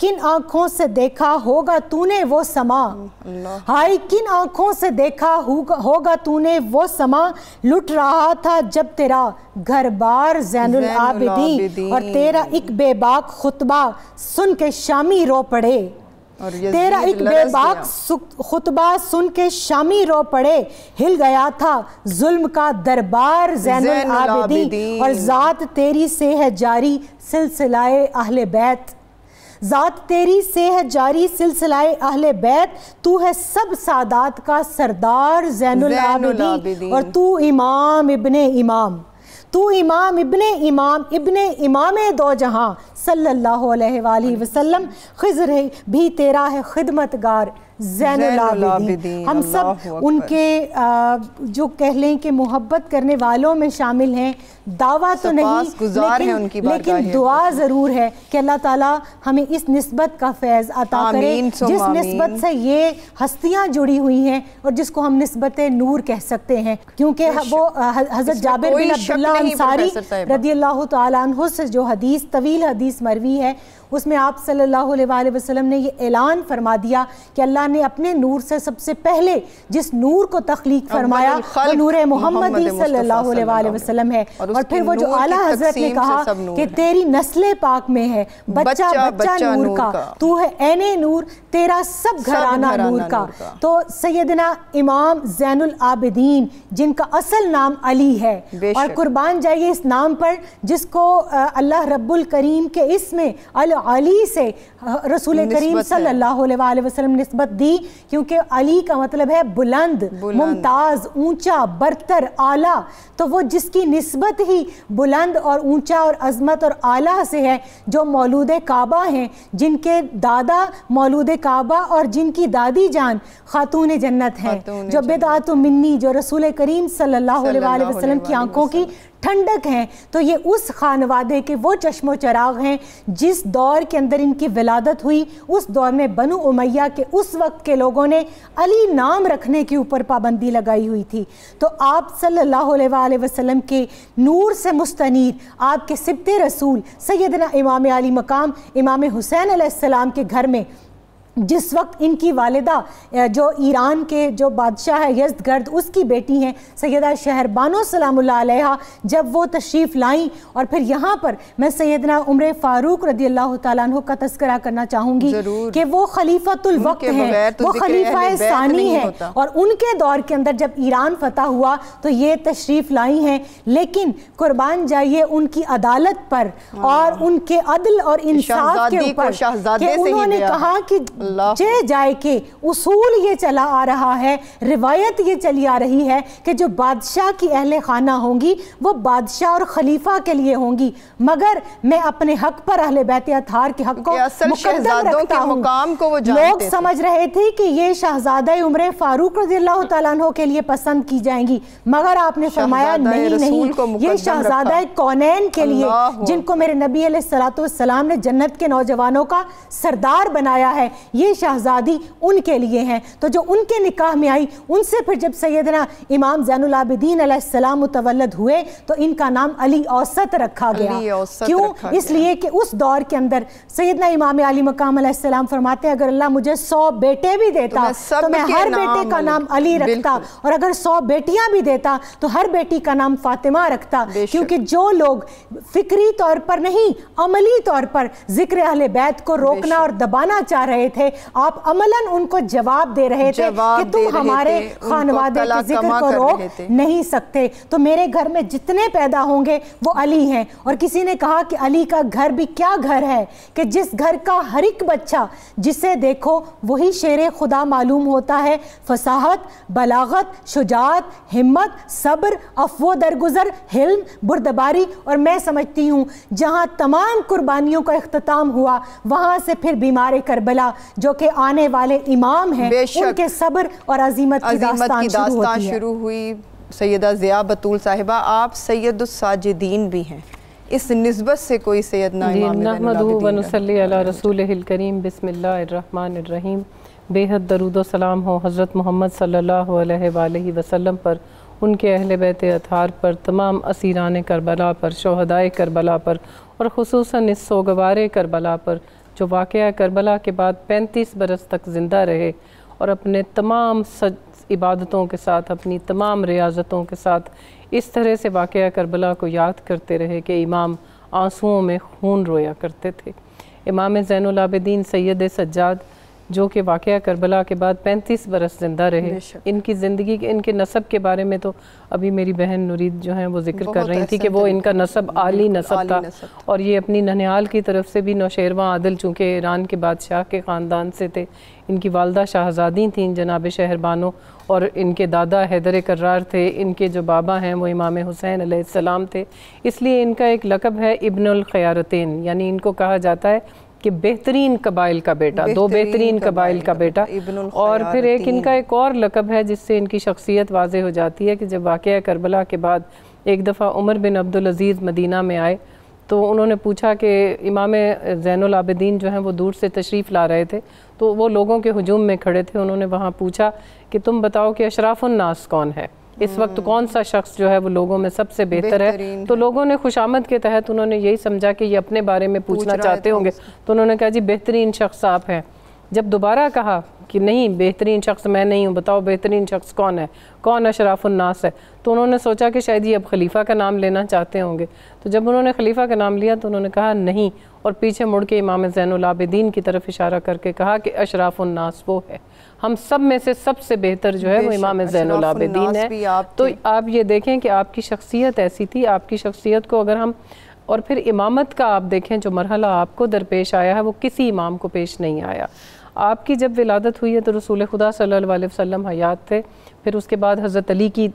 کن آنکھوں سے دیکھا ہوگا تو نے وہ سما، ہائے کن آنکھوں سے دیکھا ہوگا تو نے وہ سما، لٹ رہا تھا جب تیرا گھر بار زین العابدین، اور تیرا ایک بے باک خطبہ سن کے شامی رو پڑے، تیرا ایک بے باک خطبہ سن کے شامی رو پڑے، ہل گیا تھا ظلم کا دربار زین العابدین، اور ذات تیری سے ہے جاری سلسلہ اہل بیت، ذات تیری سے ہے جاری سلسلہ اہل بیت، تو ہے سب سادات کا سردار زین العابدین، اور تو امام ابن امام، تو امام ابن امام، ابن امام دو جہاں صلی اللہ علیہ وآلہ وسلم، خضر بھی تیرا ہے خدمتگار زین العابدین۔ ہم سب ان کے جو کہہ لیں کہ محبت کرنے والوں میں شامل ہیں، دعویٰ تو نہیں لیکن دعا ضرور ہے کہ اللہ تعالیٰ ہمیں اس نسبت کا فیض عطا کرے جس نسبت سے یہ ہستیاں جڑی ہوئی ہیں اور جس کو ہم نسبت نور کہہ سکتے ہیں، کیونکہ وہ حضرت جابر بن عبداللہ انصاری رضی اللہ تعالیٰ عنہ سے جو حدیث طویل حدیث مروی ہے، اس میں آپ صلی اللہ علیہ وآلہ وسلم نے یہ اعلان فرما دیا کہ اللہ نے اپنے نور سے سب سے پہلے جس نور کو تخلیق فرمایا وہ نور محمدی صلی اللہ علیہ وآلہ وسلم ہے، اور پھر وہ جو اعلیٰ حضرت نے کہا کہ تیری نسل پاک میں ہے بچہ بچہ نور کا، تو ہے عین نور، تیرا سب گھرانہ نور کا۔ تو سیدنا امام زین العابدین جن کا اصل نام علی ہے، اور قربان جائیے اس نام پر جس کو اللہ رب الکریم کے اسم علی سے رسول کریم صلی اللہ علیہ وآلہ وسلم نسبت دی، کیونکہ علی کا مطلب ہے بلند، ممتاز، اونچا، برتر، اعلیٰ، تو وہ جس کی نسبت ہی بلند اور اونچا اور عظمت اور اعلیٰ سے ہے، جو مولود کعبہ ہیں، جن کے دادا مولود کعبہ اور جن کی دادی جان خاتون جنت ہیں، جو بدعت منی، جو رسول کریم صلی اللہ علیہ وآلہ وسلم کی آنکھوں کی ٹھنڈک ہیں، تو یہ اس خانوادے کے وہ چشم و چراغ ہیں جس دور کے اندر ان کی ولادت ہوئی، اس دور میں بنو امیہ کے اس وقت کے لوگوں نے علی نام رکھنے کے اوپر پابندی لگائی ہوئی تھی۔ تو آپ صلی اللہ علیہ وآلہ وسلم کے نور سے مستنیر آپ کے سبط رسول سیدنا امام علی مقام امام حسین علیہ السلام کے گھر میں جس وقت ان کی والدہ جو ایران کے جو بادشاہ ہے یزدگرد اس کی بیٹی ہیں سیدہ شہربانو سلام اللہ علیہ، جب وہ تشریف لائیں، اور پھر یہاں پر میں سیدنا عمر فاروق رضی اللہ تعالیٰ عنہ کا تذکرہ کرنا چاہوں گی کہ وہ خلیفۃ الوقت ہیں، وہ خلیفہ ثانی ہیں، اور ان کے دور کے اندر جب ایران فتح ہوا تو یہ تشریف لائی ہیں، لیکن قربان جائیے ان کی عدالت پر اور ان کے عدل اور انصاف کے اوپر کہ انہوں نے کہا کہ جائے کہ اصول یہ چلا آ رہا ہے، روایت یہ چلی آ رہی ہے کہ جو بادشاہ کی اہل خانہ ہوں گی وہ بادشاہ اور خلیفہ کے لیے ہوں گی، مگر میں اپنے حق پر اہل بیت اطہار کے حق کو مقدم رکھتا ہوں۔ لوگ سمجھ رہے تھے کہ یہ شہزادہ عمر فاروق رضی اللہ تعالیٰ عنہ کے لیے پسند کی جائیں گی، مگر آپ نے فرمایا نہیں، یہ شہزادہ کونین کے لیے جن کو میرے نبی علیہ السلام نے جنت کے نوجوانوں کا سردار بنایا ہے، یہ شہزادی ان کے لیے ہیں۔ تو جو ان کے نکاح میں آئی، ان سے پھر جب سیدنا امام زین العابدین علیہ السلام متولد ہوئے تو ان کا نام علی اوسط رکھا گیا۔ کیوں؟ اس لیے کہ اس دور کے اندر سیدنا امام علی مقام علیہ السلام فرماتے ہیں اگر اللہ مجھے 100 بیٹے بھی دیتا تو میں ہر بیٹے کا نام علی رکھتا، اور اگر 100 بیٹیاں بھی دیتا تو ہر بیٹی کا نام فاطمہ رکھتا، کیونکہ جو لوگ فکری طور پر نہیں عملی طور پر ذکر اہل بیت کو روکنا اور دبانا چاہ رہے تھے، آپ عملاً ان کو جواب دے رہے تھے کہ تم ہمارے خانوادے کے ذکر کو روک نہیں سکتے۔ تو میرے گھر میں جتنے پیدا ہوں گے وہ علی ہیں۔ اور کسی نے کہا کہ علی کا گھر بھی کیا گھر ہے کہ جس گھر کا ہر ایک بچہ جسے دیکھو وہی شیر خدا معلوم ہوتا ہے، فصاحت، بلاغت، شجاعت، ہمت، صبر، عفو درگزر، حلم، بردباری، اور میں سمجھتی ہوں جہاں تمام قربانیوں کا اختتام ہوا وہاں سے پھر بیمار کربلا جو کہ آنے والے امام ہیں ان کے صبر اور عظیمت کی داستان شروع ہوئی۔ سیدہ ضیاء بطول صاحبہ، آپ سید الساجدین بھی ہیں، اس نسبت سے کوئی سیدنا امام نحمدہ و نصلی علی رسولہ الکریم، بسم اللہ الرحمن الرحیم۔ بے حد درود و سلام ہو حضرت محمد صلی اللہ علیہ وآلہ وسلم پر، ان کے اہل بیت اطہار پر، تمام اسیران کربلا پر، شہدائے کربلا پر، اور خصوصاً اس سوگوار کربلا پر جو واقعہ کربلا کے بعد 35 برس تک زندہ رہے اور اپنے تمام عبادتوں کے ساتھ، اپنی تمام ریاضتوں کے ساتھ اس طرح سے واقعہ کربلا کو یاد کرتے رہے کہ امام آنسوؤں میں خون رویا کرتے تھے۔ امام زین العابدین سید سجاد جو کہ واقعہ کربلا کے بعد 35 برس زندہ رہے، ان کی زندگی ان کے نسب کے بارے میں تو ابھی میری بہن نورید جو ہیں وہ ذکر کر رہی تھی کہ وہ ان کا نسب عالی نسب تھا، اور یہ اپنی ننیال کی طرف سے بھی نوشیروان عادل چونکہ ایران کے بادشاہ کے خاندان سے تھے، ان کی والدہ شاہزادی تھیں جناب شہر بانو، اور ان کے دادا حیدر کرار تھے، ان کے جو بابا ہیں وہ امام حسین علیہ السلام تھے، اس لیے ان کا ایک لقب ہے ابن الخیارتین، یعنی ان کو کہا جاتا ہے کہ بہترین قبائل کا بیٹا، دو بہترین قبائل کا بیٹا۔ اور پھر ایک ان کا ایک اور لقب ہے جس سے ان کی شخصیت واضح ہو جاتی ہے کہ جب واقعہ کربلا کے بعد ایک دفعہ عمر بن عبدالعزیز مدینہ میں آئے تو انہوں نے پوچھا کہ امام زین العابدین جو ہیں وہ دور سے تشریف لا رہے تھے، تو وہ لوگوں کے ہجوم میں کھڑے تھے، انہوں نے وہاں پوچھا کہ تم بتاؤ کہ اشراف الناس کون ہے، اس وقت کون سا شخص جو ہے وہ لوگوں میں سب سے بہتر ہے؟ تو لوگوں نے خوش آمد کے تحت انہوں نے یہی سمجھا کہ یہ اپنے بارے میں پوچھنا چاہتے ہوں گے، تو انہوں نے کہا جی بہترین شخص آپ ہیں۔ جب دوبارہ کہا کہ نہیں بہترین شخص میں نہیں ہوں، بتاؤ بہترین شخص کون ہے، کون اشراف الناس ہے، تو انہوں نے سوچا کہ شاید یہ اب خلیفہ کا نام لینا چاہتے ہوں گے، تو جب انہوں نے خلیفہ کا نام لیا تو انہوں نے کہا نہیں، اور پیچھے مڑ کے امام زین العابدین کی طرف اشارہ کر کے کہا کہ اشراف الناس وہ ہے، ہم سب میں سے سب سے بہتر جو ہے وہ امام زین العابدین ہے۔ تو آپ یہ دیکھیں کہ آپ کی شخصیت ایسی تھی، آپ کی شخصیت کو اگر ہم، اور پھر امامت کا آپ دیکھیں جو مرحلہ آپ کو درپیش آیا ہے وہ کسی امام کو پیش نہیں آیا۔ آپ کی جب ولادت ہوئی ہے تو رسول خدا صلی اللہ علیہ وسلم حیات تھے، پھر اس کے بعد حضرت علی کی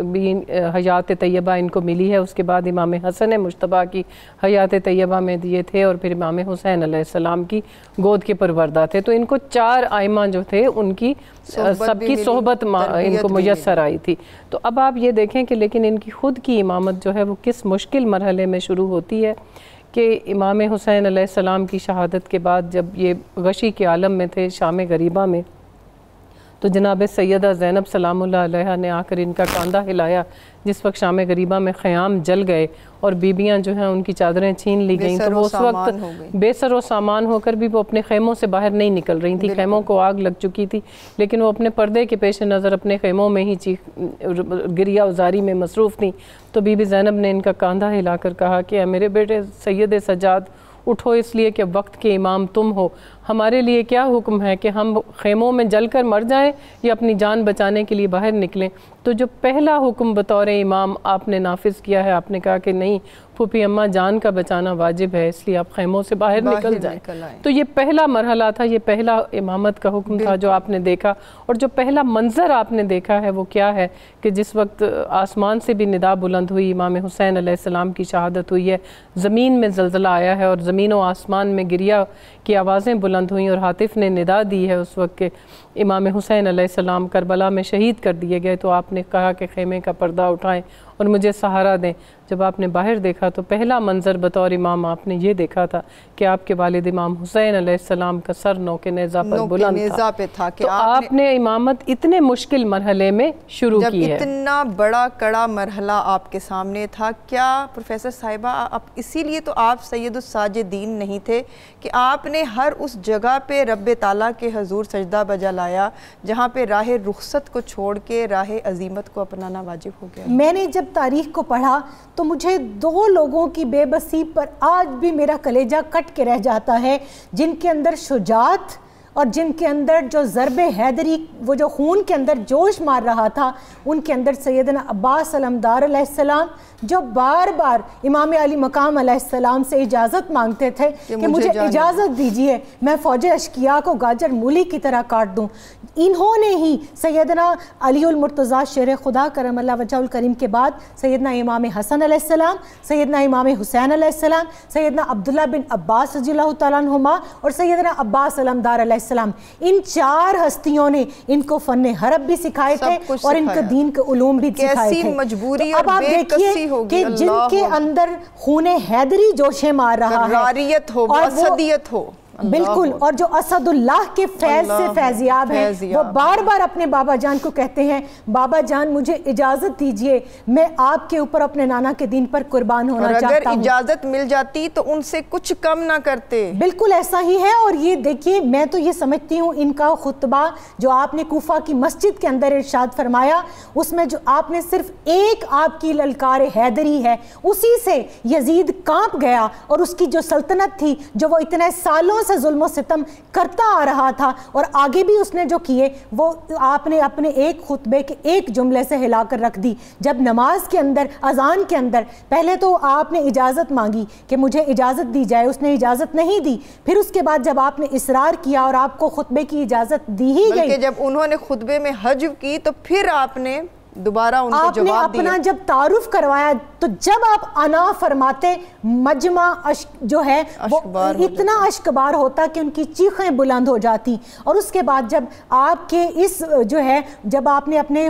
بھی حیات طیبہ ان کو ملی ہے، اس کے بعد امام حسن مجتبیٰ کی حیات طیبہ میں دیے تھے، اور پھر امام حسین علیہ السلام کی گود کے پروردہ تھے، تو ان کو 4 ائمہ جو تھے ان کی سب کی صحبت ان کو میسر آئی تھی۔ تو اب آپ یہ دیکھیں کہ لیکن ان کی خود کی امامت جو ہے وہ کس مشکل مرحلے میں شروع ہوتی ہے کہ امام حسین علیہ السلام کی شہادت کے بعد جب یہ غشی کے عالم میں تھے شام غریبہ میں، تو جناب سیدہ زینب سلام اللہ علیہ نے آ کر ان کا کاندھا ہلایا، جس وقت شام غریبہ میں خیام جل گئے اور بیبیاں جو ہیں ان کی چادریں چھین لی گئیں، تو وہ اس وقت بے سر و سامان ہو کر بھی وہ اپنے خیموں سے باہر نہیں نکل رہی تھیں، خیموں کو آگ لگ چکی تھی، لیکن وہ اپنے پردے کے پیش نظر اپنے خیموں میں ہی گریہ وزاری میں مصروف تھیں۔ تو بی بی زینب نے ان کا کاندھا ہلا کر کہا کہ اے میرے بیٹے سید سجاد اٹھو، اس لیے کہ وقت کے امام تم ہو، ہمارے لیے کیا حکم ہے کہ ہم خیموں میں جل کر مر جائیں یا اپنی جان بچانے کے لیے باہر نکلیں؟ تو جو پہلا حکم بطور امام آپ نے نافذ کیا ہے، آپ نے کہا کہ نہیں پھوپھی اماں جان کا بچانا واجب ہے، اس لیے آپ خیموں سے باہر نکل جائیں۔ تو یہ پہلا مرحلہ تھا، یہ پہلا امامت کا حکم تھا جو آپ نے دیکھا، اور جو پہلا منظر آپ نے دیکھا ہے وہ کیا ہے کہ جس وقت آسمان سے بھی ندا بلند ہوئی، امام حسین علیہ السلام کی شہادت ہوئی ہے، زمین میں زلزلہ آیا ہے اور زمین و آسمان میں گریہ کی آوازیں بلند ہوئیں، اور ہاتف نے ندا دی ہے اس وقت کہ امام حسین علیہ السلام کربلا میں شہید کر دیے گئے، تو آپ نے کہا کہ خیمے کا پردہ اٹھائیں اور مجھے سہارا دیں۔ جب آپ نے باہر دیکھا تو پہلا منظر بطور امام آپ نے یہ دیکھا تھا کہ آپ کے والد امام حسین علیہ السلام کا سر نوک نیزہ پر بلند تھا۔ تو آپ نے امامت اتنے مشکل مرحلے میں شروع کی ہے، جب اتنا بڑا کڑا مرحلہ آپ کے سامنے تھا، کیا پروفیسر صاحبہ اسی لیے تو آپ سید الساجدین نہیں تھے کہ آپ نے ہر اس جگہ پہ رب تعالیٰ کے حضور سجدہ بجا لایا جہاں پہ راہ رخصت کو چھوڑ کے راہ عزیمت کو اپنانا واجب ہو گیا؟ میں نے جب تاریخ کو پڑھا تو مجھے 2 لوگوں کی بے بسی پر آج بھی میرا کلیجہ کٹ کے رہ جاتا ہے، جن کے اندر شجاعت اور جن کے اندر جو ضرب حیدری، وہ جو خون کے اندر جوش مار رہا تھا، ان کے اندر سیدنا عباس علمدار علیہ السلام جو بار بار امام علی مقام علیہ السلام سے اجازت مانگتے تھے کہ مجھے اجازت دیجئے میں فوج اشقیاء کو گاجر مولی کی طرح کاٹ دوں، انہوں نے ہی سیدنا علی المرتضیٰ شیر خدا کرم اللہ وجہہ الکریم کے بعد سیدنا امام حسن علیہ السلام، سیدنا امام حسین علیہ السلام، سیدنا عبداللہ بن عباس رضی اللہ تعالیٰ عنہما اور سیدنا عباس علمدار علیہ السلام، ان 4 ہستیوں نے ان کو فن حرب بھی سکھائے تھے اور ان کو دین کے علوم بھی سکھائے تھے۔ کیسی مجبوری اب آپ دیکھیے کہ جن کے اندر خون حیدری جوشے مار رہا ہے، راریت ہو، وسطیت ہو، بالکل، اور جو اسد اللہ کے فیض سے فیضیاب ہیں وہ بار بار اپنے بابا جان کو کہتے ہیں بابا جان مجھے اجازت دیجئے، میں آپ کے اوپر اپنے نانا کے دین پر قربان ہونا چاہتا ہوں۔ اور اگر اجازت مل جاتی تو ان سے کچھ کم نہ کرتے۔ بالکل ایسا ہی ہے۔ اور یہ دیکھیے میں تو یہ سمجھتی ہوں ان کا خطبہ جو آپ نے کوفہ کی مسجد کے اندر ارشاد فرمایا، اس میں جو آپ نے صرف ایک آپ کی للکار حیدری ہے، اسی سے یزید کانپ گیا، اور اس کی جو سلطنت تھی جو وہ اتنے سالوں سے ظلم و ستم کرتا آ رہا تھا، اور آگے بھی اس نے جو کیے وہ آپ نے اپنے ایک خطبے کے ایک جملے سے ہلا کر رکھ دی۔ جب نماز کے اندر، اذان کے اندر پہلے تو آپ نے اجازت مانگی کہ مجھے اجازت دی جائے، اس نے اجازت نہیں دی، پھر اس کے بعد جب آپ نے اصرار کیا اور آپ کو خطبے کی اجازت دی ہی گئی، بلکہ جب انہوں نے خطبے میں حجو کی تو پھر آپ نے دوبارہ ان کو آپ نے جواب دیا۔ اپنا جب تعارف کروایا تو جب آپ انا فرماتے مجمع جو ہے وہ اتنا اشکبار ہوتا کہ ان کی چیخیں بلند ہو جاتی۔ اور اس کے بعد جب آپ کے اس جو ہے جب آپ نے اپنے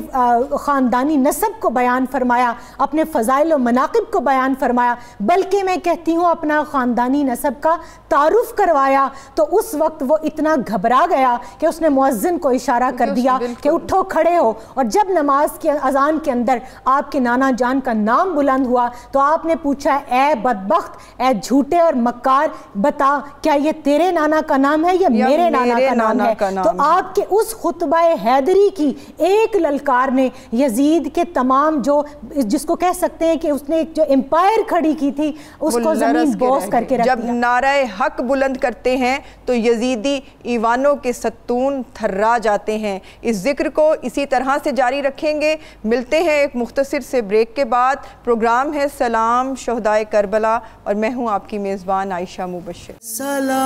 خاندانی نسب کو بیان فرمایا، اپنے فضائل و مناقب کو بیان فرمایا، بلکہ میں کہتی ہوں اپنا خاندانی نسب کا تعارف کروایا، تو اس وقت وہ اتنا گھبرا گیا کہ اس نے مؤذن کو اشارہ کر دیا کہ اٹھو کھڑے ہو۔ اور جب نماز کی اذان کے اندر آپ کے نانا جان کا نام بلند ہوا تو آپ نے پوچھا اے بدبخت، اے جھوٹے اور مکار، بتا کیا یہ تیرے نانا کا نام ہے یا میرے نانا کا نام ہے؟ تو آپ کے اس خطبہ حیدری کی ایک للکار نے یزید کے تمام جو جس کو کہہ سکتے ہیں کہ اس نے جو امپائر کھڑی کی تھی اس کو زمین بوس کر کے رکھ دیا۔ جب نعرہ حق بلند کرتے ہیں تو یزیدی ایوانوں کے ستون تھرا جاتے ہیں۔ اس ذکر کو اسی طرح سے جاری رکھیں گے۔ ملتے ہیں ایک مختصر سے بریک کے بعد۔ پروگرام ہے سلام شہدائے کربلا اور میں ہوں آپ کی میزبان عائشہ مبشر۔ سلام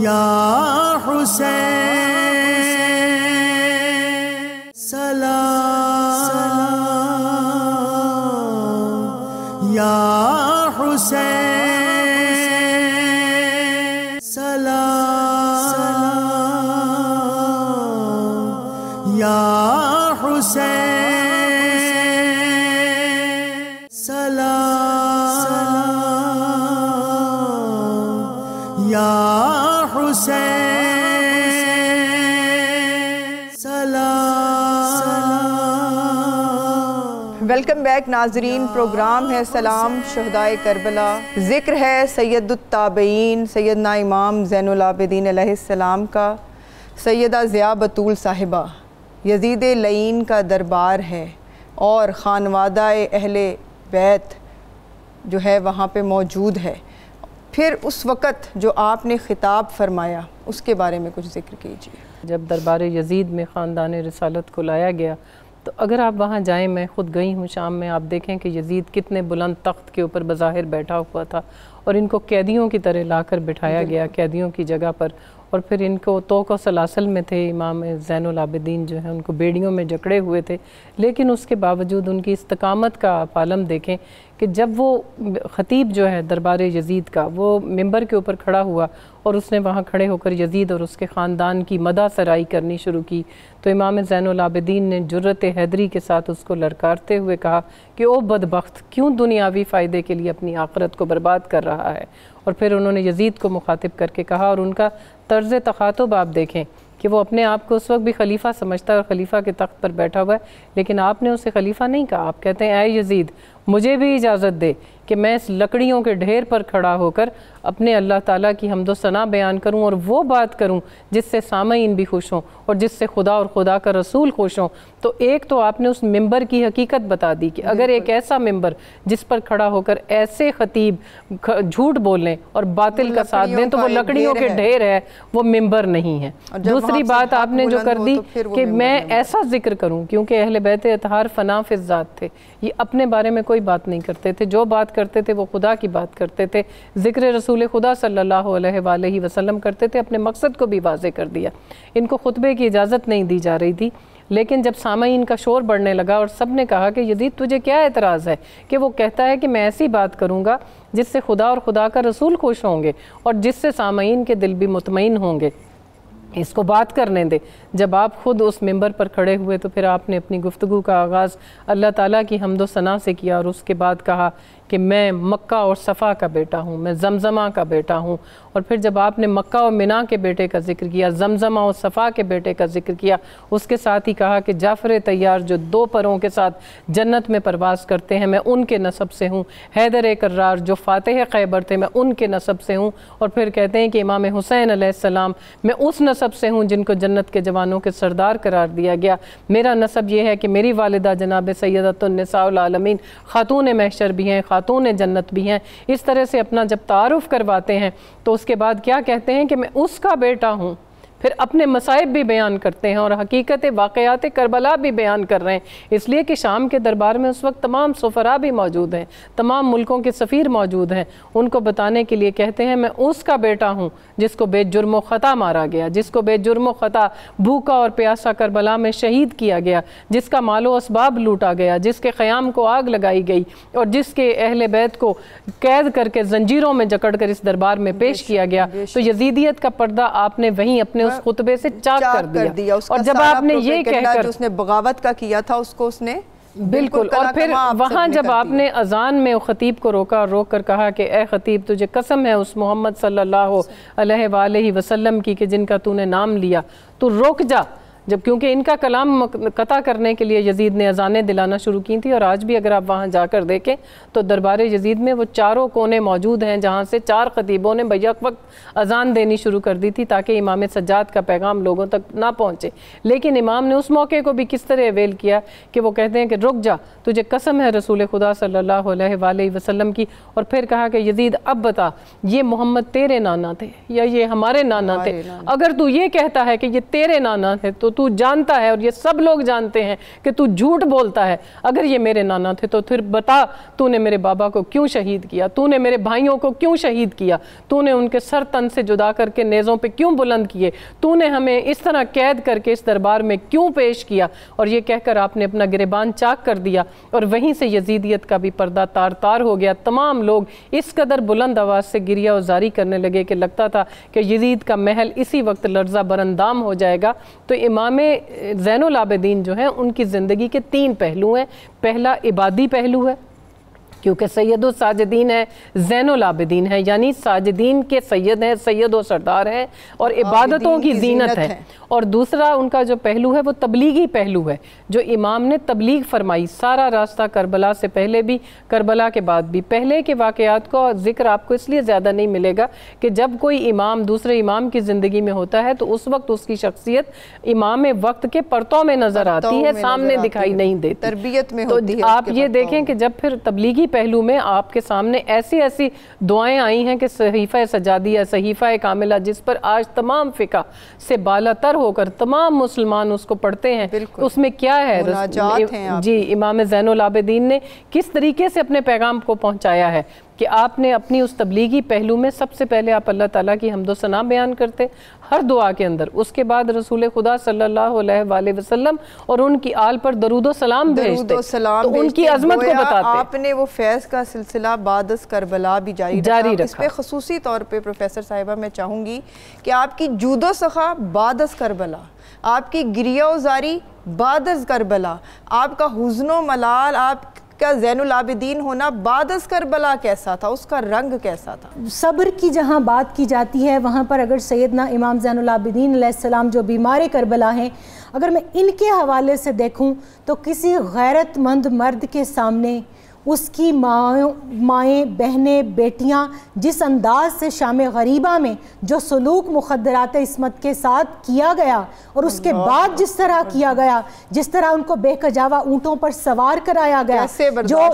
یا حسین، سلام یا حسین، سلام یا حسین، سلام یا حسین، ویلکم بیک ناظرین۔ پروگرام ہے سلام شہدائے کربلا۔ ذکر ہے سید التابعین سیدنا امام زین العابدین علیہ السلام کا۔ سیدہ ضیاء بطول صاحبہ، یزید لعین کا دربار ہے اور خانوادہ اہل بیت جو ہے وہاں پہ موجود ہے۔ پھر اس وقت جو آپ نے خطاب فرمایا اس کے بارے میں کچھ ذکر کیجیے۔ جب دربار یزید میں خاندان رسالت کو لایا گیا تو اگر آپ وہاں جائیں، میں خود گئی ہوں شام میں، آپ دیکھیں کہ یزید کتنے بلند تخت کے اوپر بظاہر بیٹھا ہوا تھا اور ان کو قیدیوں کی طرح لا کر بٹھایا گیا قیدیوں کی جگہ پر، اور پھر ان کو توق و سلاسل میں تھے۔ امام زین العابدین جو ہیں ان کو بیڑیوں میں جکڑے ہوئے تھے، لیکن اس کے باوجود ان کی استقامت کا آپ عالم دیکھیں کہ جب وہ خطیب جو ہے دربار یزید کا وہ ممبر کے اوپر کھڑا ہوا اور اس نے وہاں کھڑے ہو کر یزید اور اس کے خاندان کی مدح سرائی کرنی شروع کی، تو امام زین العابدین نے جرت حیدری کے ساتھ اس کو للکارتے ہوئے کہا کہ او بدبخت، کیوں دنیاوی فائدے کے لیے اپنی آخرت کو برباد کر رہا ہے؟ اور پھر انہوں نے یزید کو مخاطب کر کے کہا، اور ان کا طرز تخاطب آپ دیکھیں کہ وہ اپنے آپ کو اس وقت بھی خلیفہ سمجھتا ہے اور خلیفہ کے تخت پر بیٹھا ہوا ہے، لیکن آپ نے اسے خلیفہ نہیں کہا، آپ کہتے ہیں اے یزید مجھے بھی اجازت دے کہ میں اس لکڑیوں کے ڈھیر پر کھڑا ہو کر اپنے اللہ تعالیٰ کی حمد و ثنا بیان کروں اور وہ بات کروں جس سے سامعین بھی خوش ہوں اور جس سے خدا اور خدا کا رسول خوش ہوں۔ تو ایک تو آپ نے اس ممبر کی حقیقت بتا دی کہ اگر ایک ایسا ممبر جس پر کھڑا ہو کر ایسے خطیب جھوٹ بولیں اور باطل کا ساتھ دیں تو وہ لکڑیوں کے ڈھیر ہے، وہ ممبر نہیں ہے۔ دوسری بات آپ نے جو کر دی کہ میں ایسا ذکر کروں، کیونکہ اہل بیت اطہار فنا فی الذات تھے، یہ اپنے بارے میں کوئی بات نہیں کرتے تھے، جو بات کرتے تھے وہ خدا کی بات کرتے تھے، ذکر رسول خدا صلی اللہ علیہ وآلہ وسلم کرتے تھے، اپنے مقصد کو بھی واضح کر دیا۔ ان کو خطبے کی اجازت نہیں دی جا رہی تھی، لیکن جب سامعین کا شور بڑھنے لگا اور سب نے کہا کہ یزید تجھے کیا اعتراض ہے کہ وہ کہتا ہے کہ میں ایسی بات کروں گا جس سے خدا اور خدا کا رسول خوش ہوں گے اور جس سے سامعین کے دل بھی مطمئن ہوں گے، اس کو بات کرنے دے۔ جب آپ خود اس ممبر پر کھڑے ہوئے تو پھر آپ نے اپنی گفتگو کا آغاز اللہ تعالیٰ کی حمد و ثنا سے کیا، اور اس کے بعد کہا کہ میں مکہ اور صفا کا بیٹا ہوں، میں زمزمہ کا بیٹا ہوں۔ اور پھر جب آپ نے مکہ اور منا کے بیٹے کا ذکر کیا، زمزمہ اور صفا کے بیٹے کا ذکر کیا، اس کے ساتھ ہی کہا کہ جعفر طیار جو 2 پروں کے ساتھ جنت میں پرواز کرتے ہیں، میں ان کے نسب سے ہوں، حیدر کرار جو فاتح خیبر تھے، میں ان کے نسب سے ہوں۔ اور پھر کہتے ہیں کہ امام حسین علیہ السلام میں اس نسب سے ہوں جن کو جنت کے جوانوں کے سردار قرار دیا گیا۔ میرا نسب یہ ہے کہ میری والدہ جناب سیدۃ النساء العالمین خاتون محشر بھی ہیں، خاتون جنت بھی ہیں۔ اس طرح سے اپنا جب تعارف کرواتے ہیں تو اس کے بعد کیا کہتے ہیں کہ میں اس کا بیٹا ہوں، پھر اپنے مصائب بھی بیان کرتے ہیں اور حقیقت واقعات کربلا بھی بیان کر رہے ہیں، اس لیے کہ شام کے دربار میں اس وقت تمام سفراء بھی موجود ہیں، تمام ملکوں کے سفیر موجود ہیں۔ ان کو بتانے کے لیے کہتے ہیں میں اس کا بیٹا ہوں جس کو بے جرم و خطا مارا گیا، جس کو بے جرم و خطا بھوکا اور پیاسا کربلا میں شہید کیا گیا، جس کا مال و اسباب لوٹا گیا، جس کے خیام کو آگ لگائی گئی، اور جس کے اہل بیت کو قید کر کے زنجیروں میں جکڑ کر اس دربار میں پیش کیا گیا۔ تو یزیدیت کا پردہ آپ نے وہیں اپنے اس خطبے سے چاک کر دیا، اور جب آپ نے یہ کہہ کر جو اس نے بغاوت کا کیا تھا اس کو اس نے بالکل، اور پھر وہاں جب آپ نے اذان میں خطیب کو روکا اور روک کر کہا کہ اے خطیب تجھے قسم ہے اس محمد صلی اللہ علیہ وآلہ وسلم کی کہ جن کا تو نے نام لیا، تو روک جا۔ جب کیونکہ ان کا کلام قطع کرنے کے لیے یزید نے اذانیں دلانا شروع کی تھی، اور آج بھی اگر آپ وہاں جا کر دیکھیں تو دربار یزید میں وہ چاروں کونے موجود ہیں جہاں سے 4 خطیبوں نے بیک وقت اذان دینی شروع کر دی تھی تاکہ امام سجاد کا پیغام لوگوں تک نہ پہنچے۔ لیکن امام نے اس موقع کو بھی کس طرح اویل کیا کہ وہ کہتے ہیں کہ رک جا، تجھے قسم ہے رسول خدا صلی اللہ علیہ وآلہ وسلم کی، اور پھر کہا کہ یزید اب بتا یہ محمد تیرے نانا تھے یا یہ ہمارے نانا تھے؟ اگر تو یہ کہتا ہے کہ یہ تیرے نانا تھے تو جانتا ہے اور یہ سب لوگ جانتے ہیں کہ تو جھوٹ بولتا ہے۔ اگر یہ میرے نانا تھے تو پھر بتا تو نے میرے بابا کو کیوں شہید کیا، تو نے میرے بھائیوں کو کیوں شہید کیا، تو نے ان کے سر تن سے جدا کر کے نیزوں پہ کیوں بلند کیے، تو نے ہمیں اس طرح قید کر کے اس دربار میں کیوں پیش کیا؟ اور یہ کہہ کر آپ نے اپنا گریبان چاک کر دیا، اور وہیں سے یزیدیت کا بھی پردہ تار تار ہو گیا۔ تمام لوگ اس قدر بلند آواز سے گریہ وزاری کرنے لگے کہ لگتا تھا کہ یزید کا محل اسی وقت لرزہ برندام ہو جائے گا۔ تو امام زین العابدین جو ہیں ان کی زندگی کے 3 پہلو ہیں۔ پہلا عبادی پہلو ہے، کیونکہ سید و ساجدین ہے، زین العابدین ہے، یعنی ساجدین کے سید ہیں، سید و سردار ہیں، اور عبادتوں کی زینت ہے۔ اور دوسرا ان کا جو پہلو ہے وہ تبلیغی پہلو ہے، جو امام نے تبلیغ فرمائی سارا راستہ، کربلا سے پہلے بھی، کربلا کے بعد بھی۔ پہلے کے واقعات کا ذکر آپ کو اس لیے زیادہ نہیں ملے گا کہ جب کوئی امام دوسرے امام کی زندگی میں ہوتا ہے تو اس وقت اس کی شخصیت امام وقت کے پرتوں میں نظر آتی ہے، سامنے دکھائی نہیں دیتی، تربیت میں تو ہوتی ہے۔ آپ یہ دیکھیں کہ جب پھر تبلیغی پہلو میں آپ کے سامنے ایسی ایسی دعائیں آئی ہیں کہ صحیفہ سجادیہ، صحیفہ کاملہ، جس پر آج تمام فقہ سے بالا تر ہو کر تمام مسلمان اس کو پڑھتے ہیں، اس میں کیا ہے جی امام زین العابدین نے کس طریقے سے اپنے پیغام کو پہنچایا ہے کہ آپ نے اپنی اس تبلیغی پہلو میں سب سے پہلے آپ اللہ تعالیٰ کی حمد و ثنا بیان کرتے ہر دعا کے اندر، اس کے بعد رسول خدا صلی اللہ علیہ وآلہ وسلم اور ان کی آل پر درود و سلام بھیجتے، تو ان کی عظمت کو بتاتے۔ آپ نے وہ فیض کا سلسلہ بعد از کربلا بھی جاری رکھا۔ اس پہ خصوصی طور پہ پروفیسر صاحبہ میں چاہوں گی کہ آپ کی جود و سخا بعد از کربلا، آپ کی گریہ وزاری بعد از کربلا، آپ کا حزن و ملال، آپ کا زین العابدین ہونا بعد از کربلا کیسا تھا، اس کا رنگ کیسا تھا؟ صبر کی جہاں بات کی جاتی ہے وہاں پر اگر سیدنا امام زین العابدین علیہ السلام جو بیمار کربلا ہیں، اگر میں ان کے حوالے سے دیکھوں تو کسی غیرت مند مرد کے سامنے اس کی مائیں، بہنیں، بیٹیاں جس انداز سے شام غریبہ میں جو سلوک مخدرات عصمت کے ساتھ کیا گیا اور اس کے بعد جس طرح کیا گیا، جس طرح ان کو بے کجاوہ اونٹوں پر سوار کرایا گیا،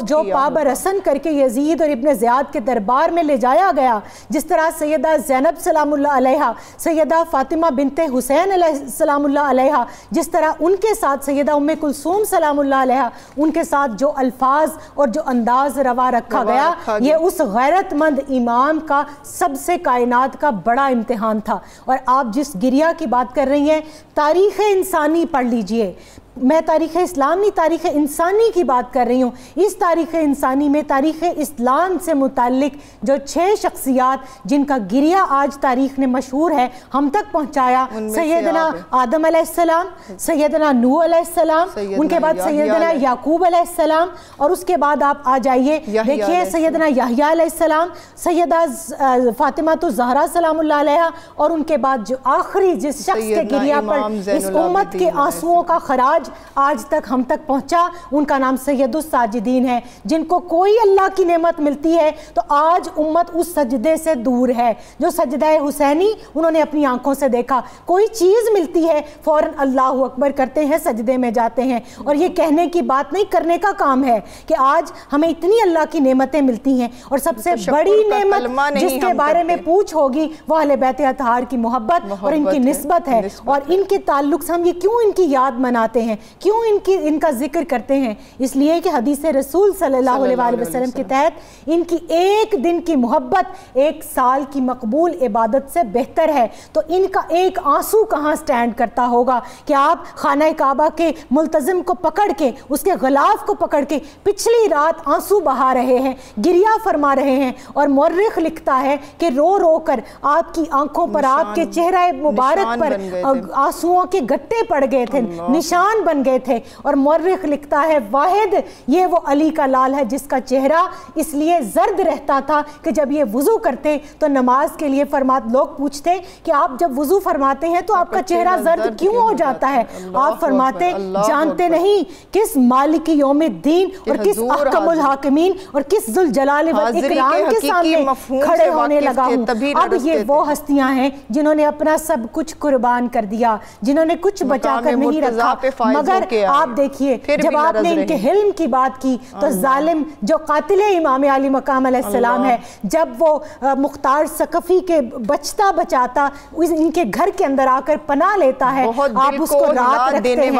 جو پابرسن کر کے یزید اور ابن زیاد کے دربار میں لے جایا گیا، جس طرح سیدہ زینب سلام اللہ علیہا، سیدہ فاطمہ بنت حسین علیہ سلام اللہ علیہا، جس طرح ان کے ساتھ سیدہ ام کلثوم سلام اللہ علیہا، ان کے ساتھ جو الفاظ اور جو انداز روا رکھا گیا، یہ اس غیرت مند امام کا سب سے کائنات کا بڑا امتحان تھا۔ اور آپ جس گریہ کی بات کر رہی ہیں، تاریخ انسانی پڑھ لیجئے، میں تاریخ اسلام نہیں، تاریخ انسانی کی بات کر رہی ہوں۔ اس تاریخ انسانی میں تاریخ اسلام سے متعلق جو 6 شخصیات جن کا گریہ آج تاریخ نے مشہور ہے ہم تک پہنچایا، سیدنا آدم علیہ السلام، سیدنا نوح علیہ السلام، ان کے بعد سیدنا یعقوب علیہ السلام، اور اس کے بعد آپ آ جائیے دیکھیے سیدنا یحییٰ علیہ السلام، سیدہ فاطمہ الزہرا سلام اللہ علیہا، اور ان کے بعد جو آخری جس شخص کے گریہ پر اس امت کے آنسوؤں کا خراج آج تک ہم تک پہنچا، ان کا نام سید الساجدین ہے، جن کو کوئی اللہ کی نعمت ملتی ہے تو آج امت اس سجدے سے دور ہے۔ جو سجدہ حسینی انہوں نے اپنی آنکھوں سے دیکھا، کوئی چیز ملتی ہے فوراً اللہ اکبر کرتے ہیں، سجدے میں جاتے ہیں، اور یہ کہنے کی بات نہیں، کرنے کا کام ہے کہ آج ہمیں اتنی اللہ کی نعمتیں ملتی ہیں، اور سب سے بڑی نعمت جس کے بارے میں پوچھ ہوگی وہ اہل بیت اطہار کی محبت اور ان کی نسبت ہے، اور ان کے تعلق سے ہم یہ کیوں ان کی یاد مناتے ہیں، کیوں ان کا ذکر کرتے ہیں؟ اس لیے کہ حدیث رسول صلی اللہ علیہ وسلم کے تحت ان کی ایک دن کی محبت 1 سال کی مقبول عبادت سے بہتر ہے۔ تو ان کا ایک آنسو کہاں سٹینڈ کرتا ہوگا کہ آپ خانہ کعبہ کے ملتزم کو پکڑ کے، اس کے غلاف کو پکڑ کے پچھلی رات آنسو بہا رہے ہیں، گریہ فرما رہے ہیں، اور مورخ لکھتا ہے کہ رو رو کر آپ کی آنکھوں پر، آپ کے چہرہ مبارک پر آنسوؤں کے گٹے پڑ گئے تھے، نشان بن گئے تھے، اور مورخ لکھتا ہے واحد یہ وہ علی کا لال ہے جس کا چہرہ اس لیے زرد رہتا تھا کہ جب یہ وضو کرتے تو نماز کے لیے لوگ پوچھتے کہ آپ جب وضو فرماتے ہیں تو آپ کا چہرہ زرد کیوں ہو جاتا ہے؟ آپ فرماتے جانتے نہیں کس مالک یوم الدین اور کس احکم الحاکمین اور کس ذوالجلال والاکرام کے سامنے کھڑے ہونے لگا ہوں۔ اب یہ وہ ہستیاں ہیں جنہوں نے اپنا سب کچھ قربان کر دیا، جنہوں نے کچھ بچا کر نہیں رکھا، مگر آپ دیکھیے جب آپ نے ان کے حلم کی بات کی تو ظالم جو قاتل امام علی مقام علیہ السلام ہے، جب وہ مختار ثقفی کے بچتا بچاتا ان کے گھر کے اندر آ کر پناہ لیتا ہے، آپ اس کو رات رکھتے ہیں،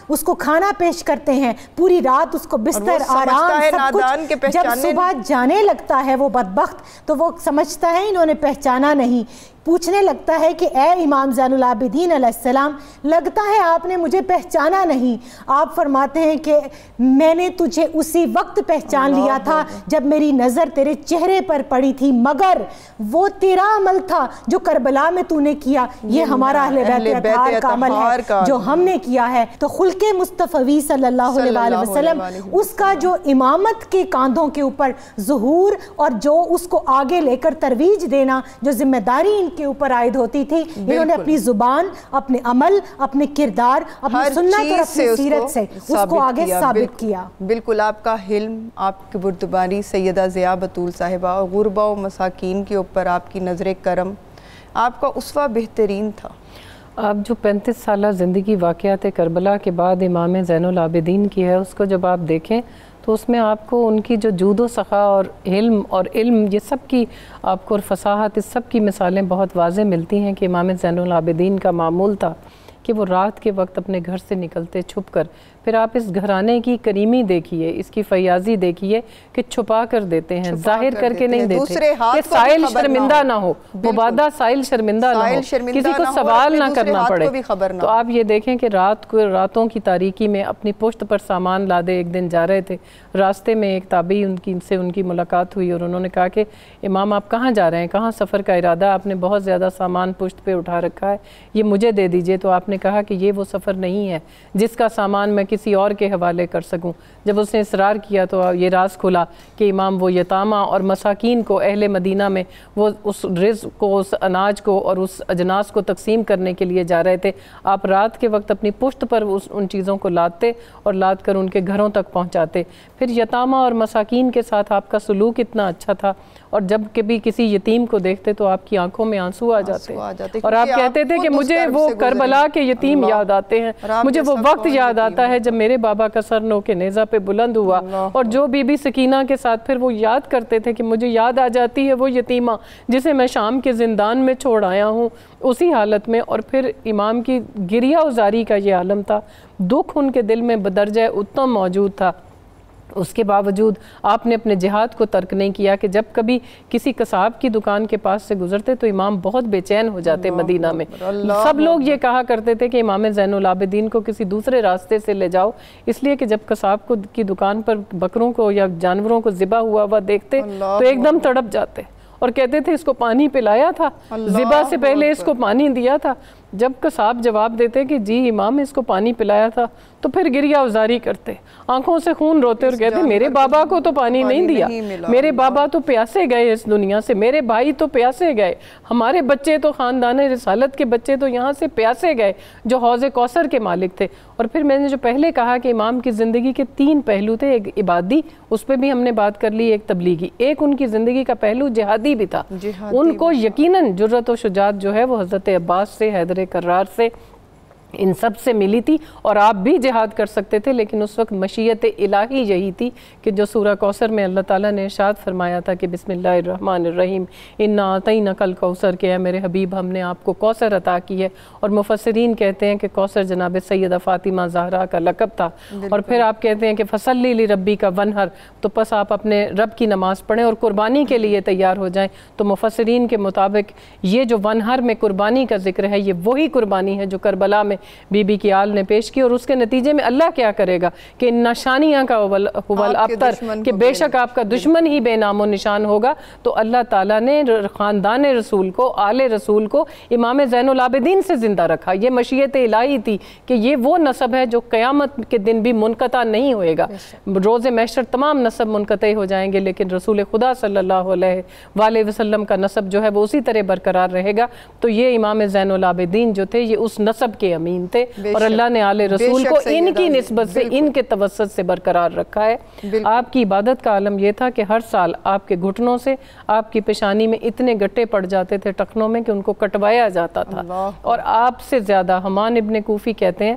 اس کو کھانا پیش کرتے ہیں، پوری رات اس کو بستر آرام سب کچھ، جب صبح جانے لگتا ہے وہ بدبخت تو وہ سمجھتا ہے انہوں نے پہچانا نہیں، پوچھنے لگتا ہے کہ اے امام زین العابدین علیہ السلام، لگتا ہے آپ نے مجھے پہچانا نہیں۔ آپ فرماتے ہیں کہ میں نے تجھے اسی وقت پہچان لیا تھا جب میری نظر تیرے چہرے پر پڑی تھی، مگر وہ تیرا عمل تھا جو کربلا میں تو نے کیا، یہ ہمارا اہل بیت اطہار کا عمل ہے جو ہم نے کیا ہے۔ تو خلق مصطفی صلی اللہ علیہ وسلم، اس کا جو امامت کے کاندھوں کے اوپر ظہور اور جو اس کو آگے لے کر ترویج دینا جو ذمہ داری ان کے اوپر عائد ہوتی تھی، انہوں نے اپنی زبان، اپنے عمل، اپنے کردار، اپنی سنت اور اپنی سیرت سے اس کو آگے ثابت کیا۔ بالکل آپ کا حلم، آپ کی بردباری سیدہ ضیاء بطول صاحبہ اور غربا و مساکین کے اوپر آپ کی نظر کرم، آپ کا اسوہ بہترین تھا۔ آپ جو 35 سالہ زندگی واقعات کربلا کے بعد امام زین العابدین کی ہے، اس کو جب آپ دیکھیں تو اس میں آپ کو ان کی جو جود و سخا اور علم یہ سب کی آپ کو اور فصاحت، اس سب کی مثالیں بہت واضح ملتی ہیں کہ امام زین العابدین کا معمول تھا کہ وہ رات کے وقت اپنے گھر سے نکلتے چھپ کر، پھر آپ اس گھرانے کی کریمی دیکھیے، اس کی فیاضی دیکھیے کہ چھپا کر دیتے ہیں، ظاہر کر کے نہیں دیتے کہ سائل شرمندہ نہ ہو، مبادہ سائل شرمندہ نہ ہو، کسی کو سوال نہ کرنا پڑے۔ تو آپ یہ دیکھیں کہ راتوں کی تاریکی میں اپنی پشت پر سامان لادے ایک دن جا رہے تھے، راستے میں ایک تابعی ان کی ملاقات ہوئی اور انہوں نے کہا کہ امام آپ کہاں جا رہے ہیں، کہاں سفر کا ارادہ، آپ نے بہت زیادہ سامان پشت پہ اٹھا رکھا ہے، یہ مجھے دے دیجئے۔ تو آپ نے کہا کہ یہ وہ سفر نہیں ہے جس کا سامان میں کسی اور کے حوالے کر سکوں۔ جب اس نے اصرار کیا تو یہ راز کھلا کہ امام وہ یتامہ اور مساکین کو اہل مدینہ میں وہ اس رزق کو، اس اناج کو اور اس اجناس کو تقسیم کرنے کے لیے جا رہے تھے۔ آپ رات کے وقت اپنی پشت پر ان چیزوں کو لادتے اور لاد کر ان کے گھروں تک پہنچاتے۔ پھر یتامہ اور مساکین کے ساتھ آپ کا سلوک اتنا اچھا تھا، اور جب کبھی کسی یتیم کو دیکھتے تو آپ کی آنکھوں میں آنسو آ جاتے اور آپ کہتے تھے کہ مجھے وہ کربلا کے یتیم یاد آتے ہیں، مجھے وہ وقت یاد آتا ہے جب میرے بابا کا سر نو کے نیزہ پہ بلند ہوا۔ اور جو بی بی سکینہ کے ساتھ پھر وہ یاد کرتے تھے کہ مجھے یاد آ جاتی ہے وہ یتیمہ جسے میں شام کے زندان میں چھوڑ آیا ہوں اسی حالت میں۔ اور پھر امام کی گریہ ازاری کا یہ عالم تھا، دکھ ان کے دل میں بدرجہ اتم موجود تھا، اس کے باوجود آپ نے اپنے جہاد کو ترک نہیں کیا کہ جب کبھی کسی قصاب کی دکان کے پاس سے گزرتے تو امام بہت بے چین ہو جاتے مدینہ میں. سب لوگ یہ کہا کرتے تھے کہ امام زین العابدین کو کسی دوسرے راستے سے لے جاؤ، اس لیے کہ جب قصاب کی دکان پر بکروں کو یا جانوروں کو ذبح ہوا دیکھتے تو ایک دم تڑپ جاتے اور کہتے تھے اس کو پانی پلایا تھا، ذبح سے پہلے اس کو پانی دیا تھا. جب قصاب جواب دیتے کہ جی امام اس کو پانی پلایا تھا تو پھر گریہ ازاری کرتے، آنکھوں سے خون روتے اور کہتے میرے بابا کو تو پانی نہیں دیا، میرے بابا تو پیاسے گئے اس دنیا سے، میرے بھائی تو پیاسے گئے، ہمارے بچے تو خاندان رسالت کے بچے تو یہاں سے پیاسے گئے جو حوض کوثر کے مالک تھے. اور پھر میں نے جو پہلے کہا کہ امام کی زندگی کے 3 پہلو تھے، ایک عبادی، اس پہ بھی ہم نے بات کر لی، ایک تبلیغی، ایک ان کی زندگی کا پہلو جہادی بھی تھا. ان کو یقیناً جرأت و شجاعت جو ہے وہ حضرت عباس سے، حیدر کرار سے، ان سب سے ملی تھی، اور آپ بھی جہاد کر سکتے تھے، لیکن اس وقت مشیت الہی یہی تھی کہ جو سورہ کوثر میں اللہ تعالیٰ نے ارشاد فرمایا تھا کہ بسم اللہ الرحمن الرحیم انا اعطیناک الکوثر، کہ اے میرے حبیب ہم نے آپ کو کوثر عطا کی ہے. اور مفسرین کہتے ہیں کہ کوثر جناب سیدہ فاطمہ زہرا کا لقب تھا. اور پھر آپ کہتے ہیں کہ فصلی لربک ونحر، تو پس آپ اپنے رب کی نماز پڑھیں اور قربانی کے لیے تیار ہو جائیں. تو مفسرین کے مطابق یہ جو ونحر میں قربانی کا ذکر ہے، یہ وہی قربانی ہے جو کربلا میں بی بی کی آل نے پیش کی. اور اس کے نتیجے میں اللہ کیا کرے گا کہ ان نشانیاں کا حول ابتر، کہ بے شک آپ کا دشمن ہی بے نام و نشان ہوگا. تو اللہ تعالیٰ نے خاندان رسول کو، آل رسول کو امام زین العابدین سے زندہ رکھا. یہ مشیت الہی تھی کہ یہ وہ نسب ہے جو قیامت کے دن بھی منقطع نہیں ہوئے گا. روز محشر تمام نسب منقطع ہو جائیں گے، لیکن رسول خدا صلی اللہ علیہ وآلہ وسلم کا نسب جو ہے وہ اسی طرح برقرار رہے گا. تو یہ امام زین العابدین جو تھے یہ اس نسب کے امین تھے، اور اللہ نے آل رسول کو ان کی نسبت سے، ان کے توسط سے برقرار رکھا ہے. آپ کی عبادت کا عالم یہ تھا کہ ہر سال آپ کے گھٹنوں سے، آپ کی پیشانی میں اتنے گٹے پڑ جاتے تھے ٹخنوں میں کہ ان کو کٹوایا جاتا تھا. اور آپ سے زیادہ حمان ابن کوفی کہتے ہیں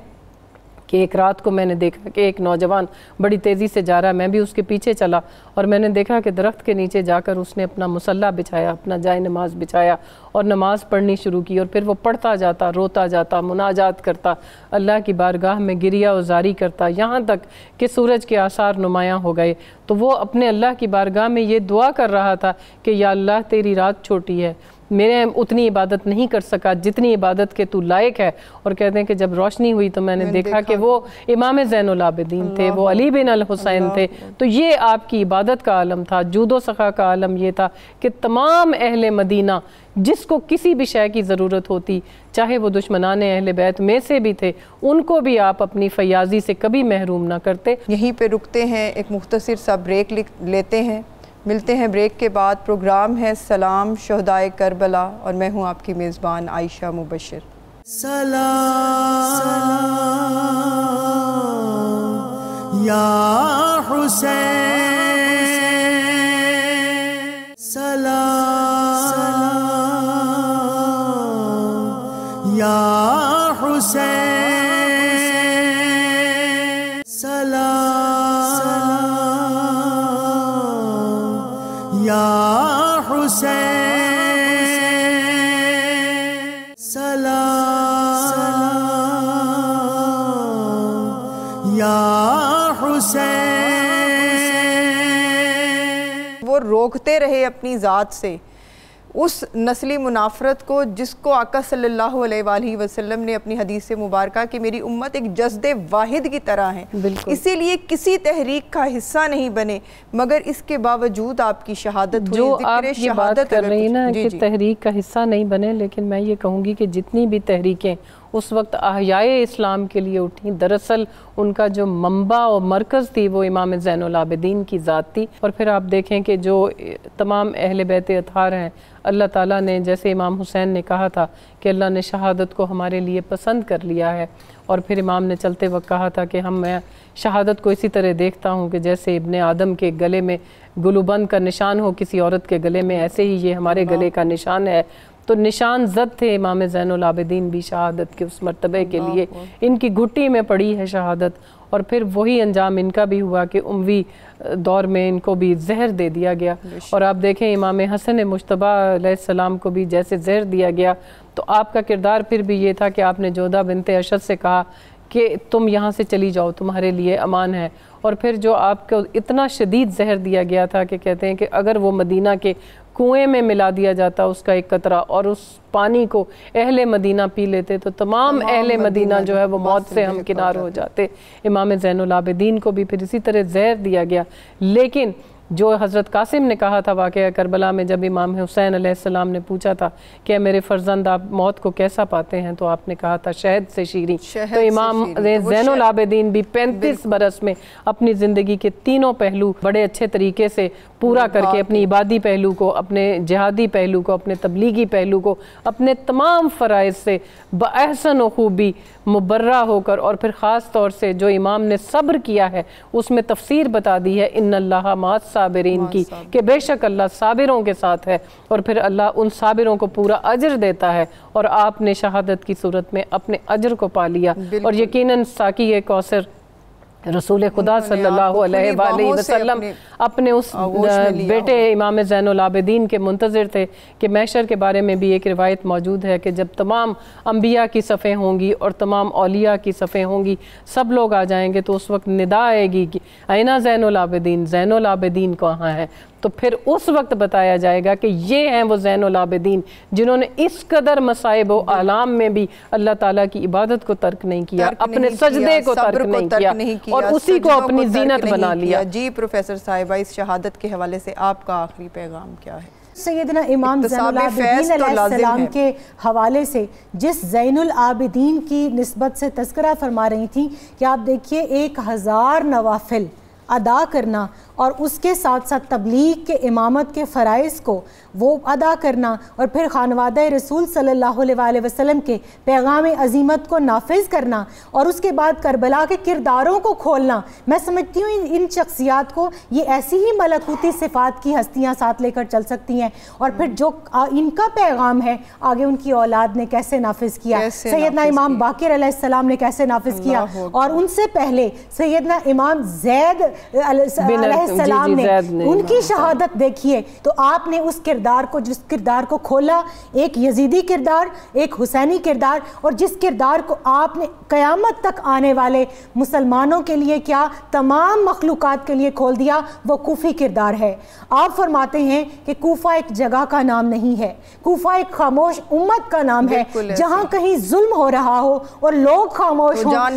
کہ ایک رات کو میں نے دیکھا کہ ایک نوجوان بڑی تیزی سے جا رہا ہے، میں بھی اس کے پیچھے چلا اور میں نے دیکھا کہ درخت کے نیچے جا کر اس نے اپنا مصلی بچھایا، اپنا جائے نماز بچھایا اور نماز پڑھنی شروع کی. اور پھر وہ پڑھتا جاتا، روتا جاتا، مناجات کرتا، اللہ کی بارگاہ میں گریہ وزاری کرتا، یہاں تک کہ سورج کے آثار نمایاں ہو گئے. تو وہ اپنے اللہ کی بارگاہ میں یہ دعا کر رہا تھا کہ یا اللہ تیری رات چھوٹی ہے، میں اتنی عبادت نہیں کر سکا جتنی عبادت کے تو لائق ہے. اور کہتے ہیں کہ جب روشنی ہوئی تو میں نے دیکھا کہ وہ امام زین العابدین تھے، وہ علی بن الحسین تھے. تو یہ آپ کی عبادت کا عالم تھا. جود و سخا کا عالم یہ تھا کہ تمام اہل مدینہ جس کو کسی بھی شے کی ضرورت ہوتی، چاہے وہ دشمنان اہل بیت میں سے بھی تھے، ان کو بھی آپ اپنی فیاضی سے کبھی محروم نہ کرتے. یہیں پہ رکتے ہیں، ایک مختصر سا بریک لیتے ہیں. ملتے ہیں بریک کے بعد. پروگرام ہے سلام شہدائے کربلا اور میں ہوں آپ کی میزبان عائشہ مبشر. سلام یا حسین، سلام یا حسین، سلام یا حسین، سلام یا حسین. وہ روکتے رہے اپنی ذات سے اس نسلی منافرت کو جس کو آقا صلی اللہ علیہ وآلہ وسلم نے اپنی حدیث مبارکہ کہ میری امت ایک جسد واحد کی طرح ہے، اسی لیے کسی تحریک کا حصہ نہیں بنے. مگر اس کے باوجود آپ کی شہادت ہوئی. جو آپ یہ بات کر رہی نا کہ تحریک کا حصہ نہیں بنے، لیکن میں یہ کہوں گی کہ جتنی بھی تحریکیں اس وقت احیاء اسلام کے لیے اٹھیں، دراصل ان کا جو منبع و مرکز تھی وہ امام زین العابدین کی ذات تھی. اور پھر آپ دیکھیں کہ جو تمام اہل بیت اطہار ہیں، اللہ تعالیٰ نے جیسے امام حسین نے کہا تھا کہ اللہ نے شہادت کو ہمارے لیے پسند کر لیا ہے. اور پھر امام نے چلتے وقت کہا تھا کہ میں شہادت کو اسی طرح دیکھتا ہوں کہ جیسے ابن آدم کے گلے میں گلوبند کا نشان ہو کسی عورت کے گلے میں، ایسے ہی یہ ہمارے گلے کا نشان ہے. تو نشان زد تھے امام زین العابدین بھی شہادت کے اس مرتبے کے لیے. ان کی گھٹی میں پڑی ہے شہادت. اور پھر وہی انجام ان کا بھی ہوا کہ اموی دور میں ان کو بھی زہر دے دیا گیا. اور آپ دیکھیں امام حسن مجتبیٰ علیہ السلام کو بھی جیسے زہر دیا گیا، تو آپ کا کردار پھر بھی یہ تھا کہ آپ نے جودہ بنت اشد سے کہا کہ تم یہاں سے چلی جاؤ، تمہارے لیے امان ہے. اور پھر جو آپ کو اتنا شدید زہر دیا گیا تھا کہ کہتے ہیں کہ اگر وہ مدینہ کے کنویں میں ملا دیا جاتا اس کا ایک قطرہ اور اس پانی کو اہل مدینہ پی لیتے تو تمام اہل مدینہ جو ہے وہ موت سے ہمکنار ہو جاتے. امام زین العابدین کو بھی پھر اسی طرح زہر دیا گیا. لیکن جو حضرت قاسم نے کہا تھا واقعہ کربلا میں، جب امام حسین علیہ السلام نے پوچھا تھا کہ میرے فرزند آپ موت کو کیسا پاتے ہیں، تو آپ نے کہا تھا شہد سے شیریں. تو امام زین العابدین بھی 35 برس میں اپنی زندگی کے تینوں پہلو بڑے اچھے طریقے سے پورا کر کے، اپنی عبادی پہلو کو، اپنے جہادی پہلو کو، اپنے تبلیغی پہلو کو، اپنے تمام فرائض سے بأحسن و خوبی مبرہ ہو کر، اور پھر خاص طور سے جو امام نے صبر کیا ہے اس میں تفسیر بتا دی ہے ان اللہ مع الصابرین کی، کہ بے شک اللہ صابروں کے ساتھ ہے، اور پھر اللہ ان صابروں کو پورا اجر دیتا ہے. اور آپ نے شہادت کی صورت میں اپنے اجر کو پا لیا. اور یقیناً ساقی کوثر رسول خدا صلی اللہ علیہ وآلہ وسلم اپنے اس بیٹے امام زین العابدین کے منتظر تھے کہ محشر کے بارے میں بھی ایک روایت موجود ہے کہ جب تمام انبیاء کی صفیں ہوں گی اور تمام اولیاء کی صفیں ہوں گی، سب لوگ آ جائیں گے، تو اس وقت ندا آئے گی کہ اینا زین العابدین، زین العابدین کہاں ہے؟ تو پھر اس وقت بتایا جائے گا کہ یہ ہیں وہ زین العابدین جنہوں نے اس قدر مصائب و آلام میں بھی اللہ تعالیٰ کی عبادت کو ترک نہیں کیا، اپنے سجدے کو ترک نہیں کیا، اور اسی کو اپنی زینت بنا لیا. جی پروفیسر صاحبہ، اس شہادت کے حوالے سے آپ کا آخری پیغام کیا ہے؟ سیدنا امام زین العابدین علیہ السلام کے حوالے سے جس زین العابدین کی نسبت سے تذکرہ فرما رہی تھیں کہ آپ دیکھیے 1000 نوافل ادا کرنا اور اس کے ساتھ ساتھ تبلیغ کے امامت کے فرائض کو وہ ادا کرنا، اور پھر خانوادہ رسول صلی اللہ علیہ وآلہ وسلم کے پیغام عظیمت کو نافذ کرنا، اور اس کے بعد کربلا کے کرداروں کو کھولنا. میں سمجھتی ہوں ان شخصیات کو یہ ایسی ہی ملکوتی صفات کی ہستیاں ساتھ لے کر چل سکتی ہیں، اور پھر جو ان کا پیغام ہے آگے ان کی اولاد نے کیسے نافذ کیا، سیدنا امام باقر علیہ السلام نے کیسے نافذ کیا، اور ان سے پہلے سیدنا امام زید علیہ السلام نے ان کی شہادت دیکھیے. تو آپ نے اس جس کردار کو کھولا، ایک یزیدی کردار، ایک حسینی کردار، اور جس کردار کو آپ نے قیامت تک آنے والے مسلمانوں کے لیے کیا تمام مخلوقات کے لیے کھول دیا، وہ کوفی کردار ہے. آپ فرماتے ہیں کہ کوفہ ایک جگہ کا نام نہیں ہے، کوفہ ایک خاموش امت کا نام ہے. جہاں کہیں ظلم ہو رہا ہو اور لوگ خاموش ہوں، جان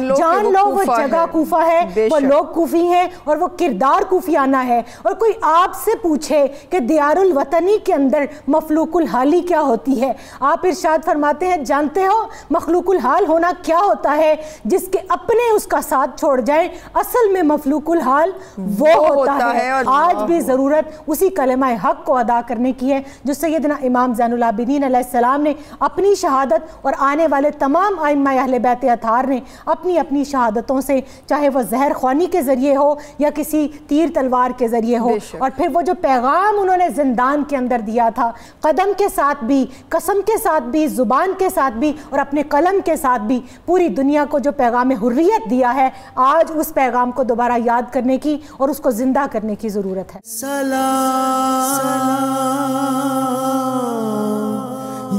لو وہ جگہ کوفہ ہے، وہ لوگ کوفی ہیں، اور وہ کردار کوفیانہ ہے. اور کوئی آپ سے پوچھے کہ دیار الوطنی کے اندر مخلوق الحالی کیا ہوتی ہے، آپ ارشاد فرماتے ہیں جانتے ہو مخلوق الحال ہونا کیا ہوتا ہے؟ جس کے اپنے اس کا ساتھ چھوڑ جائیں، اصل میں مخلوق الحال وہ ہوتا ہے. آج بھی ضرورت اسی کلمہ حق کو ادا کرنے کی ہے جو سیدنا امام زین العابدین علیہ السلام نے اپنی شہادت اور آنے والے تمام ائمہ اہل بیت اطہار نے اپنی اپنی شہادتوں سے، چاہے وہ زہر خوانی کے ذریعے ہو یا کسی تیر تلوار کے ذریعے ہو، اور پھر وہ جو پیغام انہوں نے زندان کے اندر دیا تھا، قدم کے ساتھ بھی، قسم کے ساتھ بھی، زبان کے ساتھ بھی، اور اپنے قلم کے ساتھ بھی پوری دنیا کو جو پیغام حریت دیا ہے، آج اس پیغام کو دوبارہ یاد کرنے کی اور اس کو زندہ کرنے کی ضرورت ہے. سلام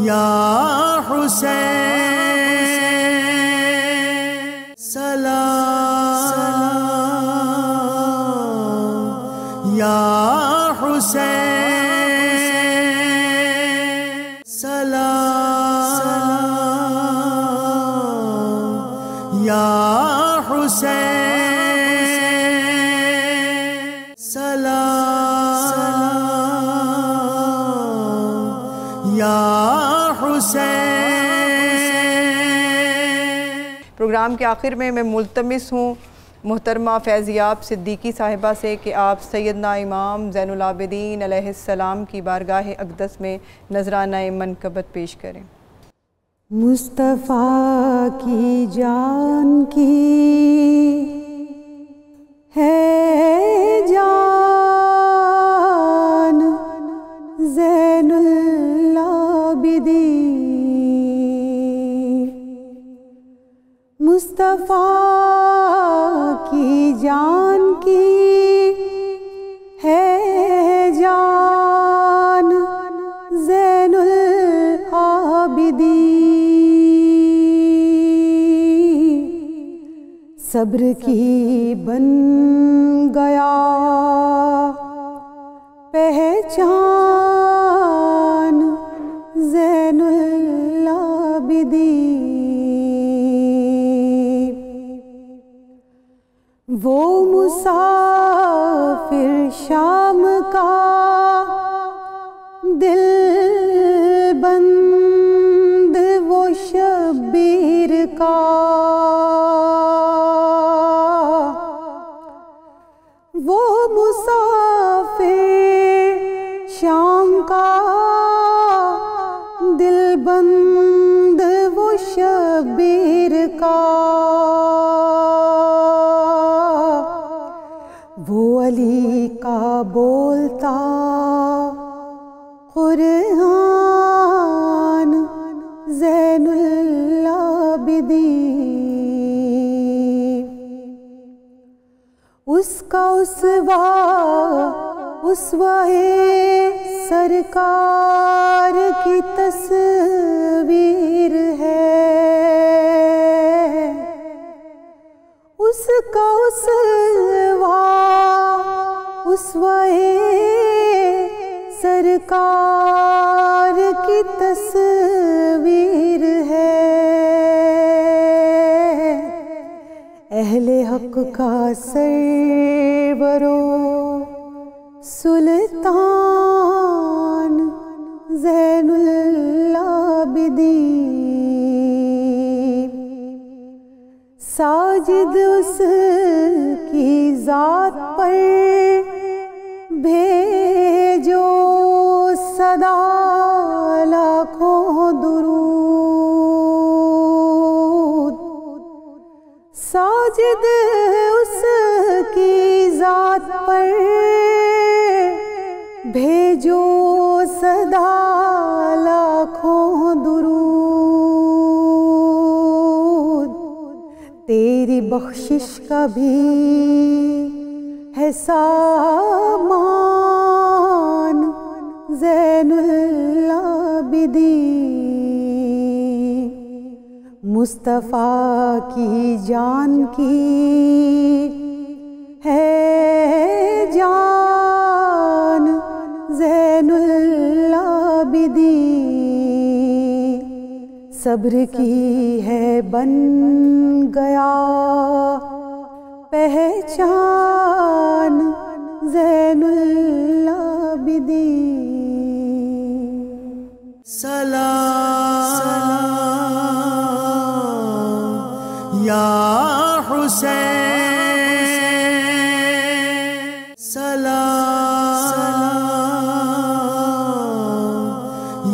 یا حسین، سلام یا حسین، سلام یا حسین، سلام یا حسین. پروگرام کے آخر میں ملتمس ہوں محترمہ فیضیاب صدیقی صاحبہ سے کہ آپ سیدنا امام زین العابدین علیہ السلام کی بارگاہ اقدس میں نذرانہ منقبت پیش کریں. مصطفیٰ کی جان کی ہے جان زین العابدین، مصطفیٰ کی جان کی ہے جان زین العابدین، صبر کی بن گیا پہچان زین العابدین، وہ مسافر شام کا دل بند، وہ شبیر کا وہ مسافر شام کا دل بند، وہ شبیر کا، وہ علی کا بولتا قرآن زین العابدین، اس کا اسوہ سرکار کی تصویر ہے، اس کا اسوہ سرکار کی تصویر ہے، اہل حق کا سرور و سلطان زین العابدین، ساجد اس کی ذات پر بھیجو صدا لاکھوں درود، ساجد اس کی ذات پر بھیجو صدا لاکھوں درود، تیری بخشش کا بھی ہے سامان زین العابدین، مصطفیٰ کی جان کی ہے جان زین العابدین، صبر کی ہے بن گیا پہچان زین العابدین۔ سلام یا حسین، سلام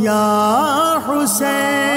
یا حسین،